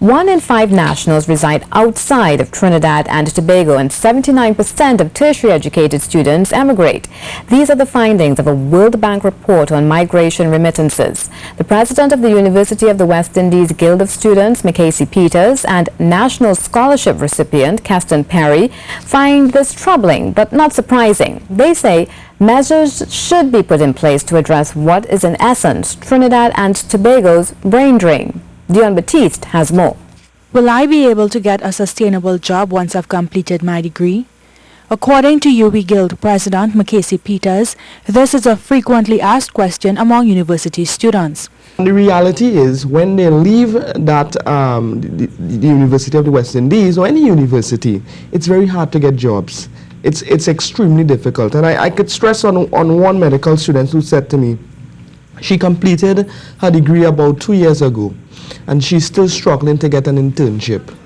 1 in 5 nationals reside outside of Trinidad and Tobago, and 79% of tertiary educated students emigrate. These are the findings of a World Bank report on migration remittances. The president of the University of the West Indies Guild of Students, Recipient, and national scholarship recipient, Keston Perry, find this troubling but not surprising. They say measures should be put in place to address what is in essence Trinidad and Tobago's brain drain. Dion Batiste has more. Will I be able to get a sustainable job once I've completed my degree? According to UWI Guild President Recipient, this is a frequently asked question among university students. The reality is, when they leave that the University of the West Indies or any university, it's very hard to get jobs. It's extremely difficult. And I could stress on one medical student who said to me, she completed her degree about 2 years ago, and she's still struggling to get an internship.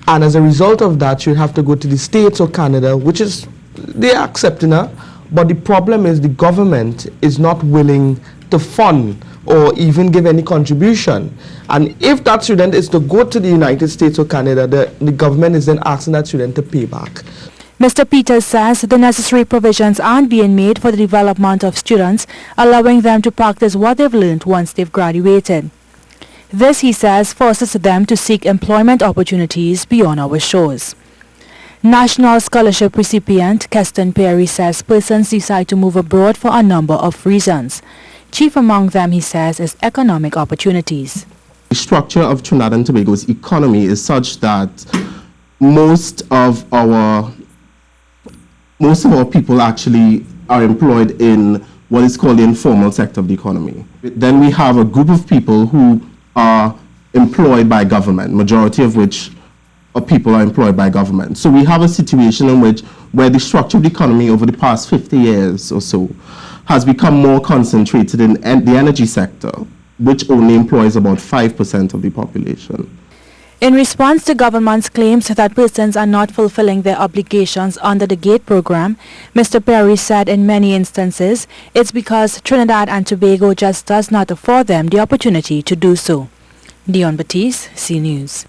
And as a result of that, she'll have to go to the States or Canada, which is, they are accepting her, but the problem is the government is not willing to fund or even give any contribution. And if that student is to go to the United States or Canada, the government is then asking that student to pay back. Mr. Peters says the necessary provisions aren't being made for the development of students, allowing them to practice what they've learned once they've graduated. This, he says, forces them to seek employment opportunities beyond our shores. National scholarship recipient Keston Perry says persons decide to move abroad for a number of reasons. Chief among them, he says, is economic opportunities. The structure of Trinidad and Tobago's economy is such that most of our people actually are employed in what is called the informal sector of the economy. Then we have a group of people who are employed by government, majority of which people are employed by government. So we have a situation in which where the structure of the economy over the past 50 years or so has become more concentrated in the energy sector, which only employs about 5% of the population. In response to government's claims that persons are not fulfilling their obligations under the GATE program, Mr. Perry said in many instances it's because Trinidad and Tobago just does not afford them the opportunity to do so. Dion Batiste, C News.